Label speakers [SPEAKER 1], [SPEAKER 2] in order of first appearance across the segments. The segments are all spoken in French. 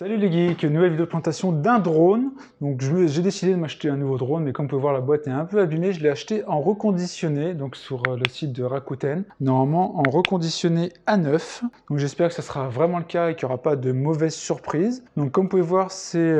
[SPEAKER 1] Salut les geeks, nouvelle vidéo de présentation d'un drone. Donc j'ai décidé de m'acheter un nouveau drone, mais comme vous pouvez voir la boîte est un peu abîmée, je l'ai acheté en reconditionné, donc sur le site de Rakuten. Normalement en reconditionné à neuf. Donc j'espère que ça sera vraiment le cas et qu'il n'y aura pas de mauvaises surprises. Donc comme vous pouvez voir, c'est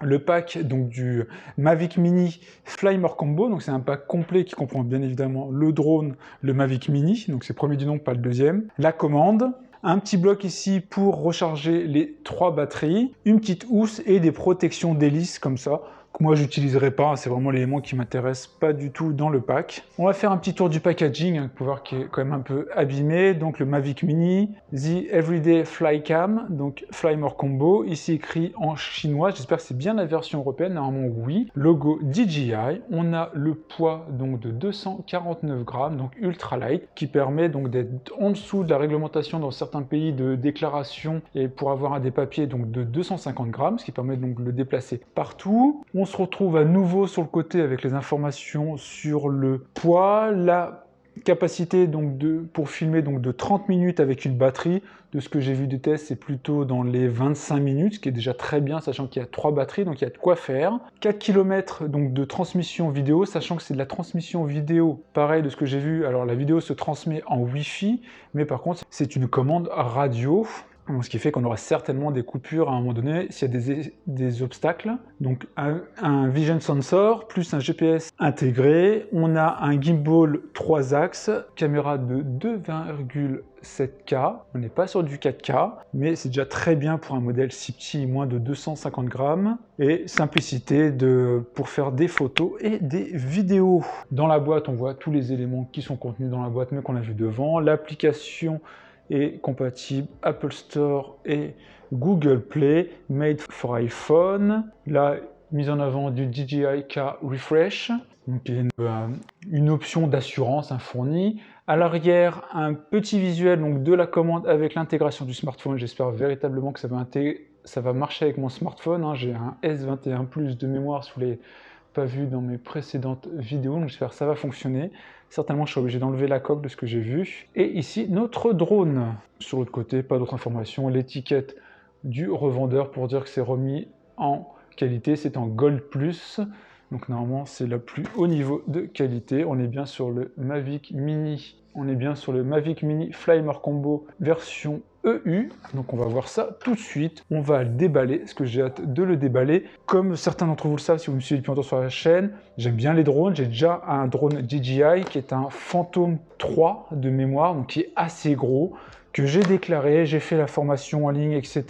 [SPEAKER 1] le pack donc, du Mavic Mini Fly More Combo. Donc c'est un pack complet qui comprend bien évidemment le drone, le Mavic Mini, donc c'est le premier du nom, pas le deuxième, la commande. Un petit bloc ici pour recharger les 3 batteries, une petite housse et des protections d'hélice comme ça, que moi j'utiliserai pas, c'est vraiment l'élément qui m'intéresse pas du tout dans le pack. On va faire un petit tour du packaging, vous pouvez voir qu'il est quand même un peu abîmé, donc le Mavic Mini, The Everyday Flycam, donc Fly More Combo, ici écrit en chinois, j'espère que c'est bien la version européenne, normalement oui, logo DJI, on a le poids donc de 249 grammes, donc ultra light, qui permet donc d'être en dessous de la réglementation dans certains pays de déclaration et pour avoir des papiers donc de 250 grammes, ce qui permet donc de le déplacer partout. On se retrouve à nouveau sur le côté avec les informations sur le poids, la capacité donc pour filmer donc de 30 minutes avec une batterie. De ce que j'ai vu des tests, c'est plutôt dans les 25 minutes, ce qui est déjà très bien, sachant qu'il y a 3 batteries, donc il y a de quoi faire. 4 km donc de transmission vidéo, sachant que c'est de la transmission vidéo, pareil de ce que j'ai vu, alors la vidéo se transmet en Wi-Fi, mais par contre c'est une commande radio. Ce qui fait qu'on aura certainement des coupures à un moment donné s'il y a des obstacles. Donc un Vision Sensor plus un GPS intégré. On a un gimbal 3 axes, caméra de 2,7K. On n'est pas sur du 4K, mais c'est déjà très bien pour un modèle si petit, moins de 250 grammes. Et simplicité pour faire des photos et des vidéos. Dans la boîte, on voit tous les éléments qui sont contenus dans la boîte, mais qu'on a vu devant. L'application est compatible Apple Store et Google Play, made for iPhone. La mise en avant du DJI Car Refresh, donc il y a une option d'assurance fournie. À l'arrière, un petit visuel donc, de la commande avec l'intégration du smartphone. J'espère véritablement que ça va marcher avec mon smartphone. J'ai un S21 Plus de mémoire sous les pas vu dans mes précédentes vidéos, donc j'espère que ça va fonctionner. Certainement, je suis obligé d'enlever la coque de ce que j'ai vu. Et ici, notre drone. Sur l'autre côté, pas d'autres informations. L'étiquette du revendeur pour dire que c'est remis en qualité. C'est en Gold Plus. Donc normalement, c'est le plus haut niveau de qualité. On est bien sur le Mavic Mini. On est bien sur le Mavic Mini Fly More Combo version EU, donc on va voir ça tout de suite. On va le déballer, parce que j'ai hâte de le déballer. Comme certains d'entre vous le savent, si vous me suivez depuis longtemps sur la chaîne, j'aime bien les drones. J'ai déjà un drone DJI qui est un Phantom 3 de mémoire, donc qui est assez gros, que j'ai déclaré, j'ai fait la formation en ligne, etc.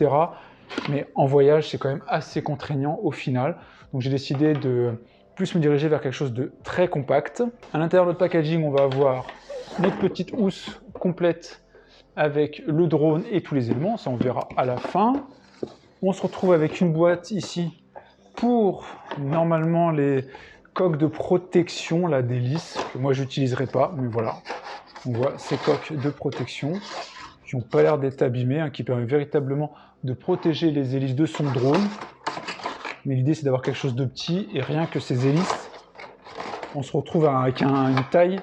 [SPEAKER 1] Mais en voyage, c'est quand même assez contraignant au final. Donc j'ai décidé de plus me diriger vers quelque chose de très compact. À l'intérieur de notre packaging, on va avoir notre petite housse complète avec le drone et tous les éléments, ça on verra à la fin. On se retrouve avec une boîte ici pour normalement les coques de protection, là d'hélice, que moi j'utiliserai pas, mais voilà. On voit ces coques de protection qui n'ont pas l'air d'être abîmées, qui permettent véritablement de protéger les hélices de son drone. Mais l'idée c'est d'avoir quelque chose de petit et rien que ces hélices, on se retrouve avec une taille,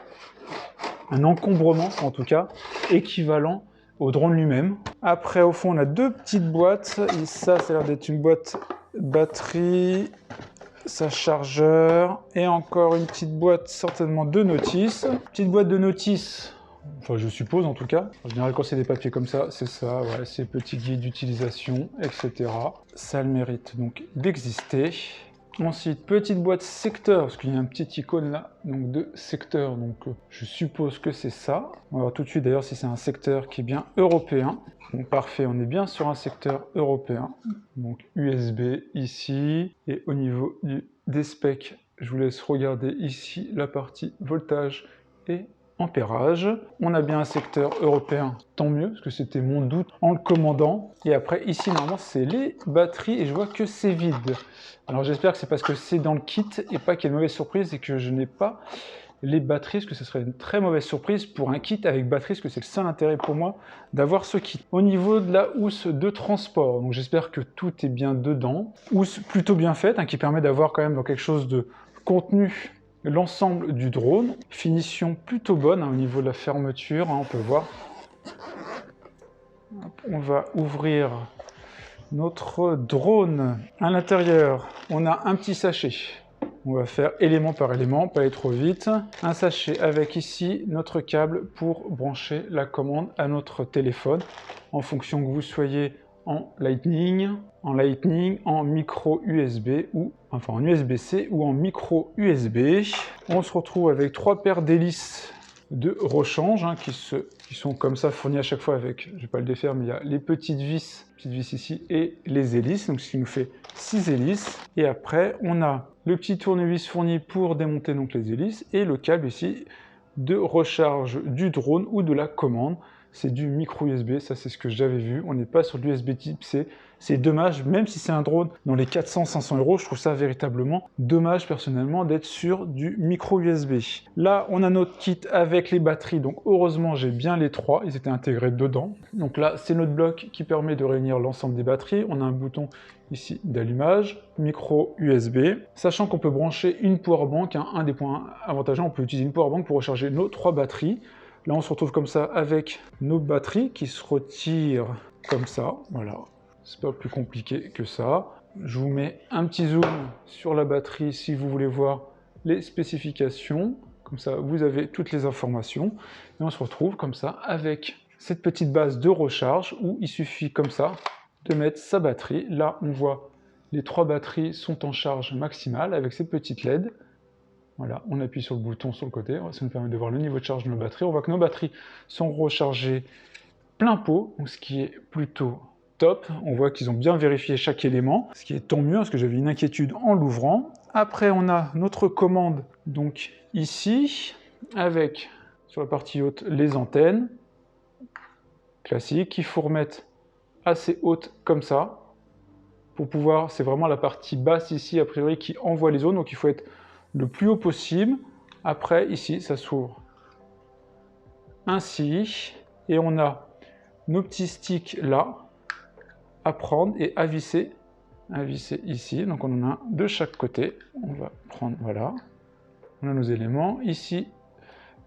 [SPEAKER 1] un encombrement en tout cas, équivalent au drone lui-même. Après, au fond, on a 2 petites boîtes. Et ça a l'air d'être une boîte batterie, sa chargeur, et encore une petite boîte certainement de notices. Petite boîte de notices, enfin je suppose en tout cas. En général, quand c'est des papiers comme ça, c'est ça, ouais, c'est petit guide d'utilisation, etc. Ça a le mérite donc d'exister. Ensuite, petite boîte secteur, parce qu'il y a un petit icône là, donc de secteur, donc je suppose que c'est ça. On va voir tout de suite d'ailleurs si c'est un secteur qui est bien européen. Donc parfait, on est bien sur un secteur européen. Donc USB ici, et au niveau des specs, je vous laisse regarder ici la partie voltage et ampérage. On a bien un secteur européen, tant mieux, parce que c'était mon doute en le commandant. Et après, ici, normalement, c'est les batteries, et je vois que c'est vide. Alors j'espère que c'est parce que c'est dans le kit, et pas qu'il y ait une mauvaise surprise, et que je n'ai pas les batteries, parce que ce serait une très mauvaise surprise pour un kit avec batterie, parce que c'est le seul intérêt pour moi d'avoir ce kit. Au niveau de la housse de transport, donc j'espère que tout est bien dedans. Housse plutôt bien faite, qui permet d'avoir quand même dans quelque chose de contenu l'ensemble du drone. Finition plutôt bonne au niveau de la fermeture, on peut voir. On va ouvrir notre drone. À l'intérieur, on a un petit sachet. On va faire élément par élément, pas aller trop vite. Un sachet avec ici notre câble pour brancher la commande à notre téléphone en fonction que vous soyez en Lightning, en micro USB ou enfin en USB-C ou en micro USB. On se retrouve avec 3 paires d'hélices de rechange hein, qui sont comme ça fournis à chaque fois avec, je vais pas le défaire, mais il y a les petites vis ici et les hélices, donc ce qui nous fait 6 hélices. Et après, on a le petit tournevis fourni pour démonter donc les hélices et le câble ici de recharge du drone ou de la commande. C'est du micro USB, ça c'est ce que j'avais vu, on n'est pas sur du USB type C. C'est dommage, même si c'est un drone dans les 400-500 €, je trouve ça véritablement dommage personnellement d'être sur du micro USB. Là, on a notre kit avec les batteries, donc heureusement j'ai bien les 3, ils étaient intégrés dedans. Donc là, c'est notre bloc qui permet de réunir l'ensemble des batteries. On a un bouton ici d'allumage, micro USB, sachant qu'on peut brancher une powerbank, hein, un des points avantageux, on peut utiliser une powerbank pour recharger nos 3 batteries. Là, on se retrouve comme ça avec nos batteries qui se retirent comme ça, voilà. C'est pas plus compliqué que ça. Je vous mets un petit zoom sur la batterie si vous voulez voir les spécifications. Comme ça, vous avez toutes les informations. Et on se retrouve comme ça avec cette petite base de recharge où il suffit comme ça de mettre sa batterie. Là, on voit les 3 batteries sont en charge maximale avec ces petites LED. Voilà, on appuie sur le bouton sur le côté, ça nous permet de voir le niveau de charge de nos batteries. On voit que nos batteries sont rechargées plein pot, donc ce qui est plutôt top. On voit qu'ils ont bien vérifié chaque élément, ce qui est tant mieux, parce que j'avais une inquiétude en l'ouvrant. Après, on a notre commande, donc ici, avec, sur la partie haute, les antennes, classiques, qu'il faut remettre assez hautes comme ça, pour pouvoir, c'est vraiment la partie basse ici, a priori, qui envoie les zones, donc il faut être le plus haut possible. Après, ici, ça s'ouvre ainsi, et on a nos petits sticks là, à prendre et à visser ici. Donc on en a un de chaque côté. On va prendre, voilà. On a nos éléments. Ici,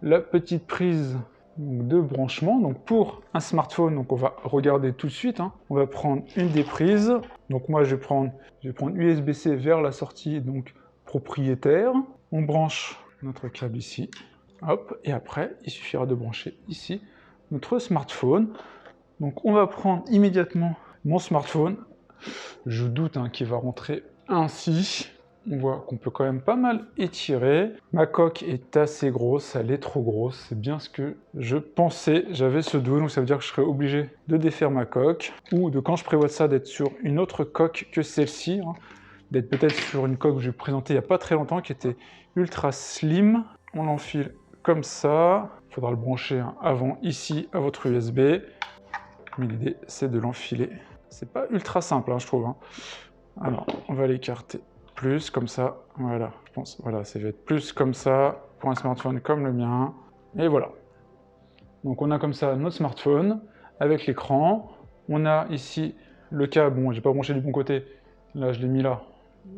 [SPEAKER 1] la petite prise de branchement. Donc pour un smartphone, donc on va regarder tout de suite. Hein. On va prendre une des prises. Donc moi, je vais prendre USB-C vers la sortie donc propriétaire. On branche notre câble ici. Hop, et après, il suffira de brancher ici notre smartphone. Donc on va prendre immédiatement mon smartphone. Je doute hein, qu'il va rentrer ainsi. On voit qu'on peut quand même pas mal étirer. Ma coque est assez grosse, elle est trop grosse. C'est bien ce que je pensais. J'avais ce doute, donc ça veut dire que je serais obligé de défaire ma coque. Ou de quand je prévois ça, d'être sur une autre coque que celle-ci. Hein. D'être peut-être sur une coque que j'ai présentée il n'y a pas très longtemps, qui était ultra slim. On l'enfile comme ça. Il faudra le brancher hein, avant ici à votre USB. Mais l'idée, c'est de l'enfiler. C'est pas ultra simple, hein, je trouve. Hein. Alors, on va l'écarter plus, comme ça. Voilà, je pense. Voilà, ça va être plus comme ça, pour un smartphone comme le mien. Et voilà. Donc, on a comme ça notre smartphone, avec l'écran. On a ici le câble. Bon, j'ai pas branché du bon côté. Là, je l'ai mis là.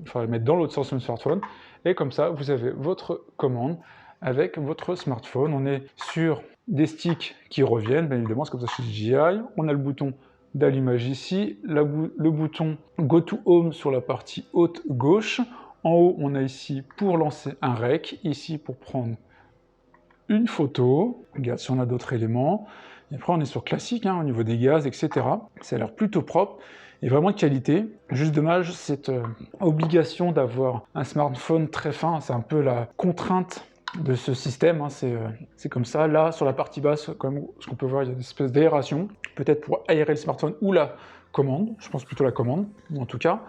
[SPEAKER 1] Il faudra le mettre dans l'autre sens de mon smartphone. Et comme ça, vous avez votre commande avec votre smartphone. On est sur des sticks qui reviennent, bien évidemment, c'est comme ça chez DJI. On a le bouton d'allumage ici, le bouton Go to Home sur la partie haute gauche. En haut, on a ici pour lancer un rec, ici pour prendre une photo. Regarde si on a d'autres éléments. Et après, on est sur classique, hein, au niveau des gaz, etc. Ça a l'air plutôt propre et vraiment de qualité. Juste dommage, cette obligation d'avoir un smartphone très fin, c'est un peu la contrainte de ce système, hein, c'est comme ça. Là, sur la partie basse, comme ce qu'on peut voir, il y a une espèce d'aération, peut-être pour aérer le smartphone ou la commande, je pense plutôt la commande, en tout cas,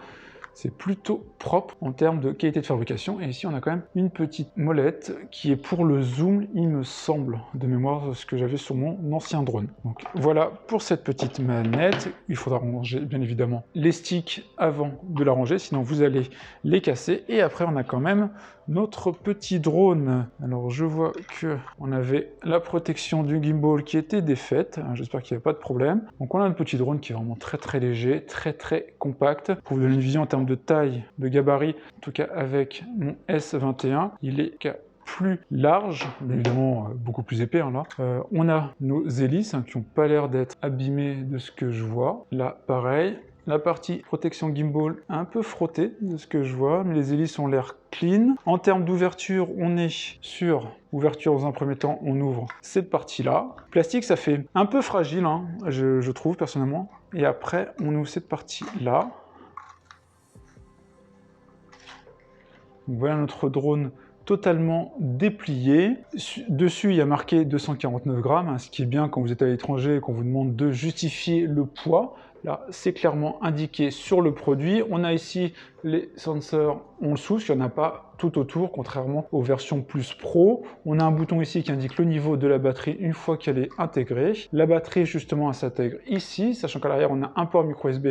[SPEAKER 1] c'est plutôt propre en termes de qualité de fabrication. Et ici, on a quand même une petite molette qui est pour le zoom, il me semble, de mémoire, ce que j'avais sur mon ancien drone. Donc voilà pour cette petite manette. Il faudra ranger, bien évidemment, les sticks avant de la ranger, sinon vous allez les casser. Et après, on a quand même notre petit drone. Alors, je vois que on avait la protection du gimbal qui était défaite. J'espère qu'il n'y a pas de problème. Donc, on a un petit drone qui est vraiment très très léger, très très compact. Pour vous donner une vision en termes de taille, de gabarit, en tout cas avec mon S21, il est plus large, mais évidemment beaucoup plus épais. Hein, là. On a nos hélices hein, qui n'ont pas l'air d'être abîmées de ce que je vois. Là, pareil. La partie protection gimbal un peu frottée de ce que je vois, mais les hélices ont l'air clean. En termes d'ouverture, on est sur ouverture dans un premier temps, on ouvre cette partie-là. Plastique, ça fait un peu fragile, hein, je trouve personnellement. Et après, on ouvre cette partie-là. Voilà notre drone totalement déplié. Dessus, il y a marqué 249 grammes, hein, ce qui est bien quand vous êtes à l'étranger et qu'on vous demande de justifier le poids. Là, c'est clairement indiqué sur le produit. On a ici les sensors, on le souffle, il n'y en a pas tout autour, contrairement aux versions plus pro. On a un bouton ici qui indique le niveau de la batterie une fois qu'elle est intégrée. La batterie, justement, elle s'intègre ici, sachant qu'à l'arrière, on a un port micro USB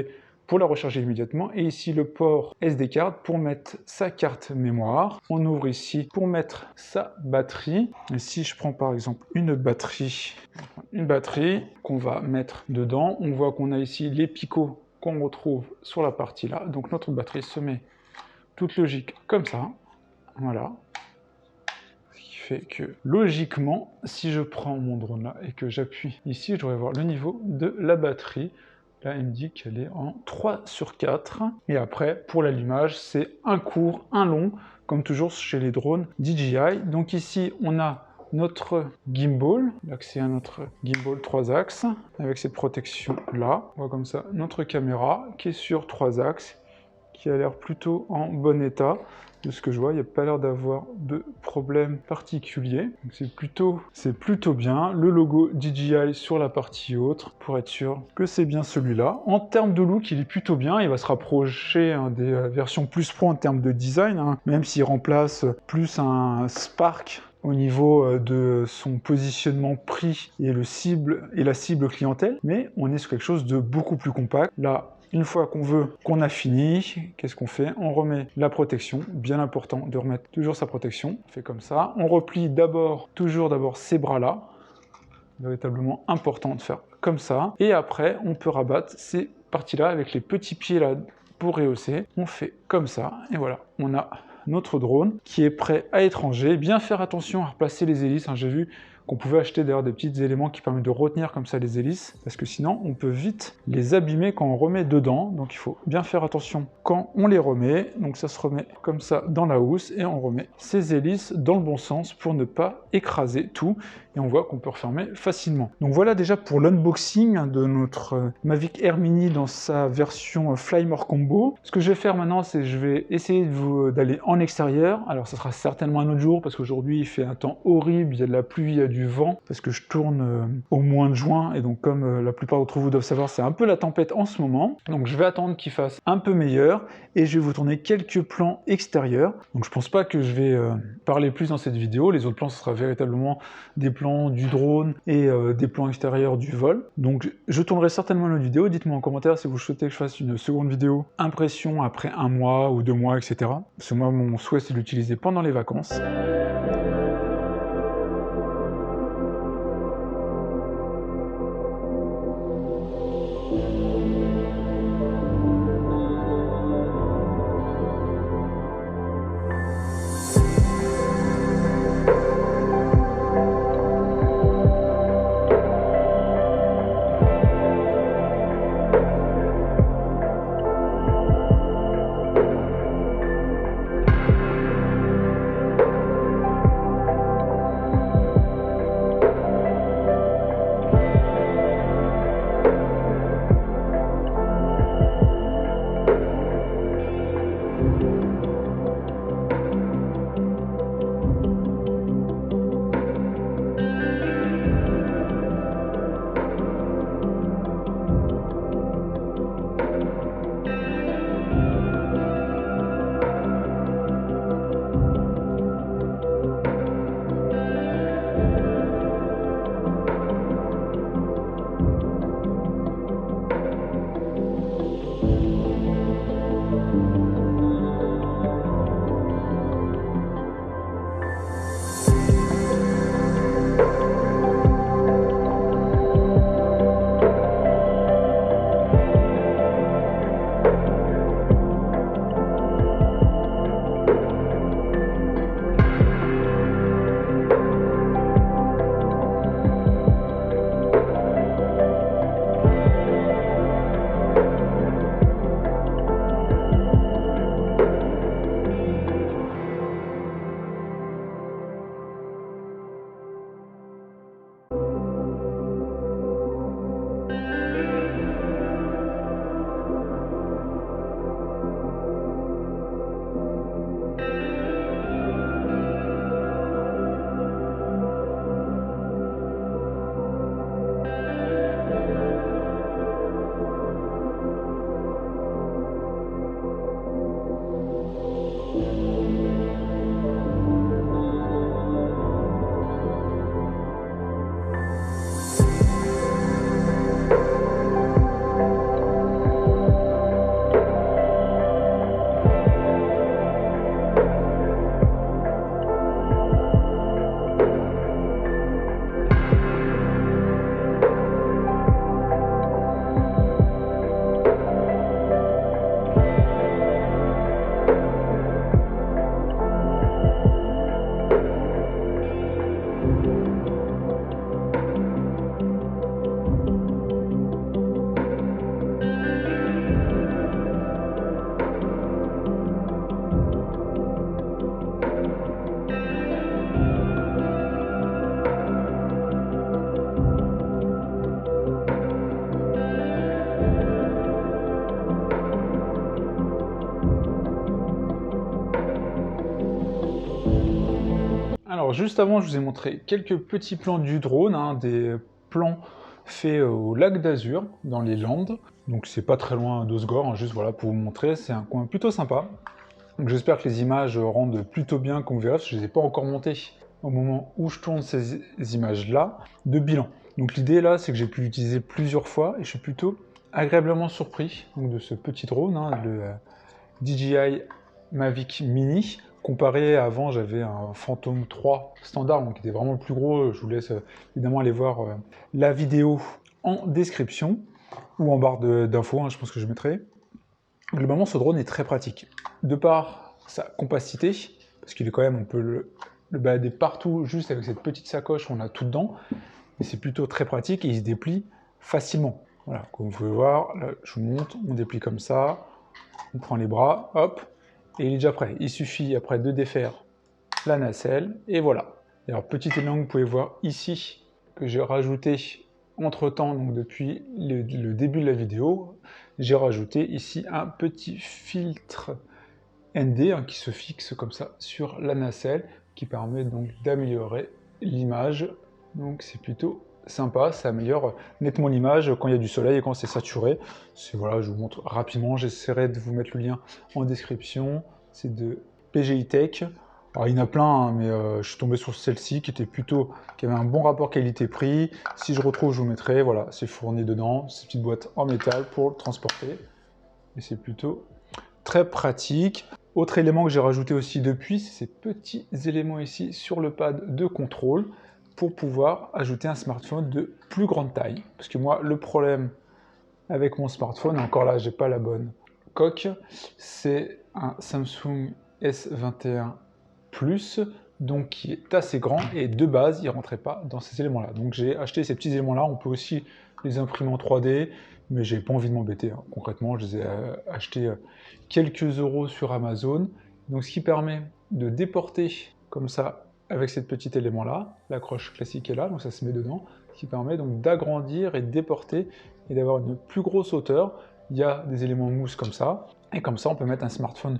[SPEAKER 1] pour la recharger immédiatement, et ici le port SD card pour mettre sa carte mémoire. On ouvre ici pour mettre sa batterie. Et si je prends par exemple une batterie qu'on va mettre dedans, on voit qu'on a ici les picots qu'on retrouve sur la partie là. Donc notre batterie se met toute logique comme ça. Voilà. Ce qui fait que logiquement, si je prends mon drone là et que j'appuie ici, je devrais voir le niveau de la batterie. Là, il me dit qu'elle est en 3 sur 4. Et après, pour l'allumage, c'est un court, un long, comme toujours chez les drones DJI. Donc ici, on a notre gimbal, l'accès à notre gimbal 3 axes, avec cette protection-là. On voit comme ça notre caméra qui est sur 3 axes, qui a l'air plutôt en bon état. De ce que je vois, il n'y a pas l'air d'avoir de problème particulier. C'est plutôt bien. Le logo DJI sur la partie haute, pour être sûr que c'est bien celui-là. En termes de look, il est plutôt bien. Il va se rapprocher des versions plus pro en termes de design, hein, même s'il remplace plus un Spark au niveau de son positionnement prix et la cible clientèle. Mais on est sur quelque chose de beaucoup plus compact. Là, une fois qu'on a fini, qu'est-ce qu'on fait? On remet la protection, bien important de remettre toujours sa protection. On fait comme ça. On replie toujours d'abord ces bras-là. Véritablement important de faire comme ça. Et après, on peut rabattre ces parties-là avec les petits pieds là pour rehausser. On fait comme ça. Et voilà, on a notre drone qui est prêt à être rangé. Bien faire attention à replacer les hélices, hein. J'ai vu qu'on pouvait acheter d'ailleurs des petits éléments qui permettent de retenir comme ça les hélices, parce que sinon on peut vite les abîmer quand on remet dedans. Donc il faut bien faire attention quand on les remet. Donc ça se remet comme ça dans la housse et on remet ces hélices dans le bon sens pour ne pas écraser tout. Et on voit qu'on peut refermer facilement. Donc voilà déjà pour l'unboxing de notre Mavic Air Mini dans sa version Flymore Combo. Ce que je vais faire maintenant, c'est que je vais essayer d'aller en extérieur. Alors ça sera certainement un autre jour, parce qu'aujourd'hui il fait un temps horrible, il y a de la pluie, il y a du vent, parce que je tourne au mois de juin, et donc comme la plupart d'entre vous doivent savoir, c'est un peu la tempête en ce moment. Donc je vais attendre qu'il fasse un peu meilleur, et je vais vous tourner quelques plans extérieurs. Donc je pense pas que je vais parler plus dans cette vidéo. Les autres plans, ce sera véritablement des plans du drone et des plans extérieurs du vol. Donc je tournerai certainement une autre vidéo. Dites-moi en commentaire si vous souhaitez que je fasse une seconde vidéo impression après 1 mois ou 2 mois, etc. Parce que moi, mon souhait, c'est de l'utiliser pendant les vacances. Alors juste avant, je vous ai montré quelques petits plans du drone, hein, des plans faits au lac d'Azur, dans les Landes. Donc c'est pas très loin d'Osgore, hein, juste voilà pour vous montrer, c'est un coin plutôt sympa. Donc j'espère que les images rendent plutôt bien, comme vous verrez, parce que je ne les ai pas encore montées au moment où je tourne ces images-là, de bilan. Donc l'idée là, c'est que j'ai pu l'utiliser plusieurs fois, et je suis plutôt agréablement surpris donc, de ce petit drone, hein, le DJI Mavic Mini. Comparé à avant, j'avais un Phantom 3 standard, donc qui était vraiment le plus gros. Je vous laisse évidemment aller voir la vidéo en description, ou en barre d'infos, hein, je pense que je mettrai. Globalement, ce drone est très pratique. De par sa compacité, parce qu'il est quand même, on peut le balader partout, juste avec cette petite sacoche, on a tout dedans. Mais c'est plutôt très pratique et il se déplie facilement. Voilà, comme vous pouvez voir, là, je vous montre, on déplie comme ça, on prend les bras, hop, et il est déjà prêt. Il suffit après de défaire la nacelle, et voilà. Alors, petit élément que vous pouvez voir ici, que j'ai rajouté entre-temps, donc depuis le début de la vidéo, j'ai rajouté ici un petit filtre ND hein, qui se fixe comme ça sur la nacelle, qui permet donc d'améliorer l'image. Donc c'est plutôt sympa, ça améliore nettement l'image quand il y a du soleil et quand c'est saturé. Voilà, je vous montre rapidement, j'essaierai de vous mettre le lien en description. C'est de PGI Tech. Alors, il y en a plein, hein, mais je suis tombé sur celle-ci qui avait un bon rapport qualité-prix. Si je retrouve, je vous mettrai. Voilà, c'est fourni dedans, ces petites boîtes en métal pour le transporter. Et c'est plutôt très pratique. Autre élément que j'ai rajouté aussi depuis, c'est ces petits éléments ici sur le pad de contrôle pour pouvoir ajouter un smartphone de plus grande taille. Parce que moi, le problème avec mon smartphone, et encore là, j'ai pas la bonne coque, c'est un Samsung S21 Plus, donc qui est assez grand, et de base, il ne rentrait pas dans ces éléments-là. Donc j'ai acheté ces petits éléments-là, on peut aussi les imprimer en 3D, mais j'ai pas envie de m'embêter. Hein. Concrètement, je les ai achetés quelques euros sur Amazon. Donc ce qui permet de déporter comme ça avec cet petit élément-là, l'accroche classique est là, donc ça se met dedans, ce qui permet donc d'agrandir et de déporter et d'avoir une plus grosse hauteur. Il y a des éléments mousse comme ça, et comme ça on peut mettre un smartphone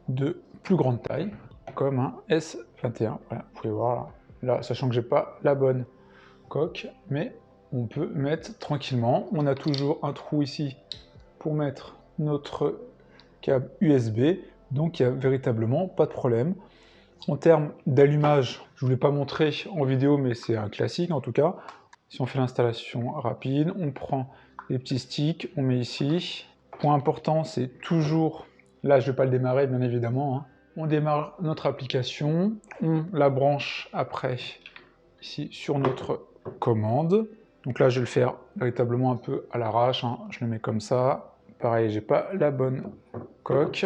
[SPEAKER 1] de plus grande taille, comme un S21. Voilà, vous pouvez voir là, sachant que j'ai pas la bonne coque, mais on peut mettre tranquillement. On a toujours un trou ici pour mettre notre câble USB, donc il n'y a véritablement pas de problème. En termes d'allumage, je ne vous l'ai pas montré en vidéo, mais c'est un classique en tout cas. Si on fait l'installation rapide, on prend les petits sticks, on met ici. Point important, c'est toujours, là je ne vais pas le démarrer bien évidemment, hein. On démarre notre application, on la branche après ici sur notre commande. Donc là je vais le faire véritablement un peu à l'arrache, hein. Je le mets comme ça. Pareil, j'ai pas la bonne coque,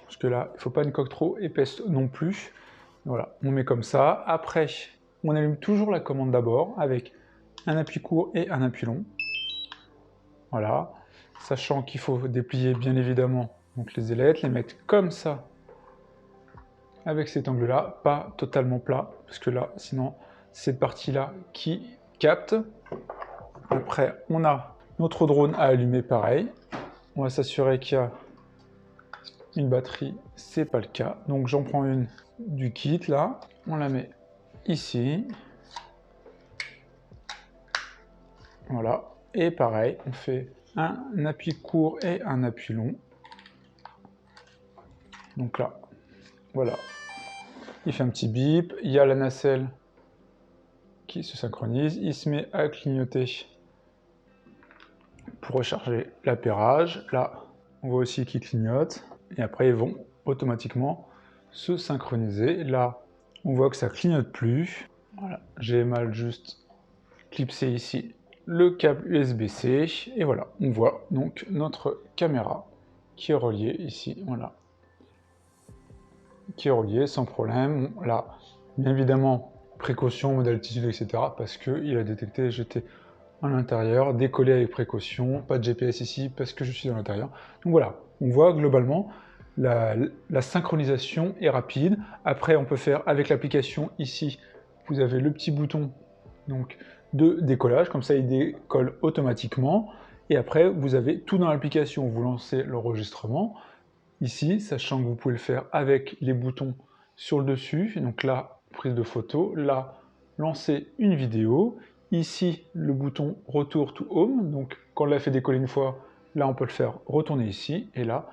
[SPEAKER 1] parce que là il ne faut pas une coque trop épaisse non plus. Voilà, on met comme ça. Après, on allume toujours la commande d'abord avec un appui court et un appui long. Voilà, sachant qu'il faut déplier bien évidemment donc les ailettes, les mettre comme ça avec cet angle-là, pas totalement plat, parce que là, sinon, cette partie-là qui capte. Après, on a notre drone à allumer pareil. On va s'assurer qu'il y a une batterie, c'est pas le cas. Donc j'en prends une du kit là, on la met ici. Voilà, et pareil, on fait un appui court et un appui long. Donc là, voilà, il fait un petit bip, il y a la nacelle qui se synchronise, il se met à clignoter pour recharger l'appairage. Là, on voit aussi qu'il clignote, et après ils vont automatiquement se synchroniser. Là, on voit que ça clignote plus. Voilà, j'ai mal juste clipsé ici le câble USB-C, et voilà, on voit donc notre caméra qui est reliée ici, voilà, qui est reliée sans problème. Là, bien évidemment, précaution, mode altitude, etc., parce qu'il a détecté j'étais à l'intérieur, décoller avec précaution, pas de GPS ici parce que je suis dans l'intérieur. Donc voilà, on voit globalement la synchronisation est rapide. Après, on peut faire avec l'application ici, vous avez le petit bouton donc de décollage, comme ça il décolle automatiquement, et après vous avez tout dans l'application. Vous lancez l'enregistrement ici, sachant que vous pouvez le faire avec les boutons sur le dessus. Donc là, prise de photo, là, lancer une vidéo, ici, le bouton Retour to Home, donc quand on l'a fait décoller une fois, là, on peut le faire retourner ici, et là,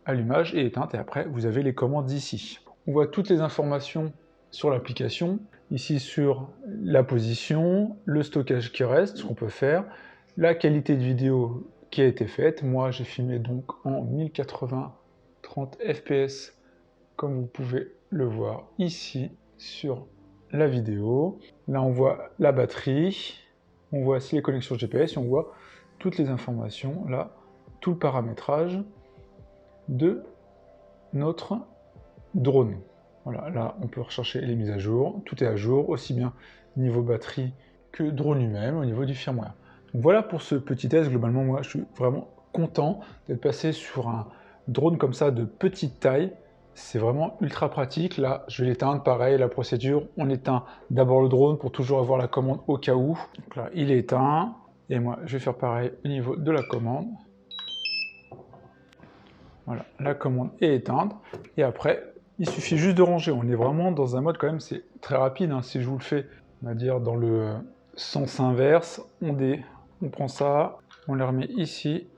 [SPEAKER 1] allumage et éteinte, et après, vous avez les commandes ici. On voit toutes les informations sur l'application, ici sur la position, le stockage qui reste, ce qu'on peut faire, la qualité de vidéo qui a été faite. Moi, j'ai filmé donc en 1080 30 fps, comme vous pouvez le voir ici sur la vidéo. Là, on voit la batterie, on voit aussi les connexions GPS, et on voit toutes les informations, là, tout le paramétrage de notre drone. Voilà, là, on peut rechercher les mises à jour. Tout est à jour, aussi bien niveau batterie que drone lui-même, au niveau du firmware. Donc voilà pour ce petit test. Globalement, moi, je suis vraiment content d'être passé sur un drone comme ça de petite taille. C'est vraiment ultra pratique. Là, je vais l'éteindre. Pareil, la procédure, on éteint d'abord le drone pour toujours avoir la commande au cas où. Donc là, il est éteint. Et moi, je vais faire pareil au niveau de la commande. Voilà, la commande est éteinte. Et après, il suffit juste de ranger. On est vraiment dans un mode quand même, c'est très rapide. Hein. Si je vous le fais, on va dire dans le sens inverse, on prend ça, on les remet ici,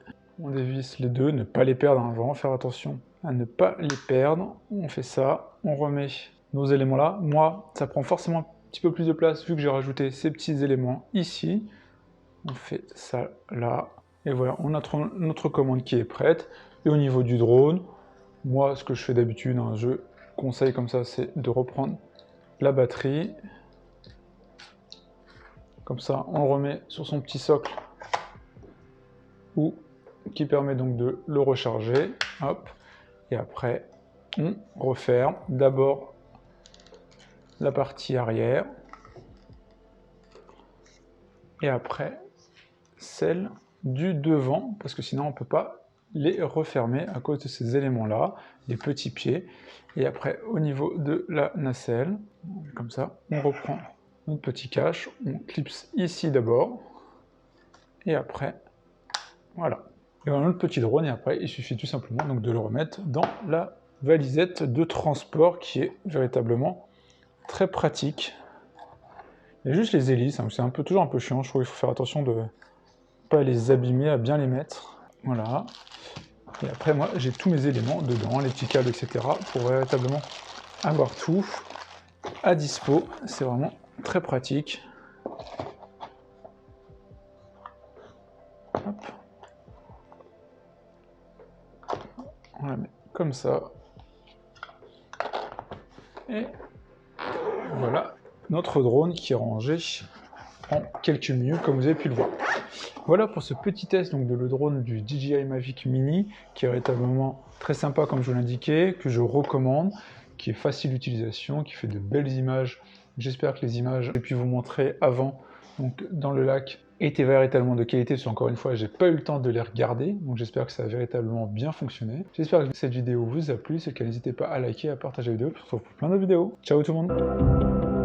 [SPEAKER 1] on dévisse les deux, ne pas les perdre, hein. Vraiment faire attention à ne pas les perdre. On fait ça, on remet nos éléments là. Moi, ça prend forcément un petit peu plus de place vu que j'ai rajouté ces petits éléments ici. On fait ça là. Et voilà, on a notre commande qui est prête. Et au niveau du drone, moi, ce que je fais d'habitude, hein, je conseille comme ça, c'est de reprendre la batterie. Comme ça, on le remet sur son petit socle, qui permet donc de le recharger. Hop. Et après, on referme d'abord la partie arrière. Et après, celle du devant, parce que sinon, on ne peut pas les refermer à cause de ces éléments-là, les petits pieds. Et après, au niveau de la nacelle, comme ça, on reprend notre petit cache, on clipse ici d'abord, et après, voilà. Et on a notre petit drone, et après, il suffit tout simplement donc de le remettre dans la valisette de transport, qui est véritablement très pratique. Il y a juste les hélices, hein, c'est toujours un peu chiant, je trouve qu'il faut faire attention de ne pas les abîmer, à bien les mettre. Voilà. Et après, moi, j'ai tous mes éléments dedans, les petits câbles, etc. pour véritablement avoir tout à dispo. C'est vraiment très pratique. Hop. On la met comme ça. Et voilà notre drone qui est rangé en quelques minutes, comme vous avez pu le voir. Voilà pour ce petit test donc, de le drone du DJI Mavic Mini, qui est véritablement très sympa comme je vous l'indiquais, que je recommande, qui est facile d'utilisation, qui fait de belles images. J'espère que les images que j'ai pu vous montrer avant donc, dans le lac étaient véritablement de qualité, parce qu'encore une fois, j'ai pas eu le temps de les regarder, donc j'espère que ça a véritablement bien fonctionné. J'espère que cette vidéo vous a plu, c'est le cas, n'hésitez pas à liker, à partager la vidéo, pour se retrouver pour plein de vidéos. Ciao tout le monde!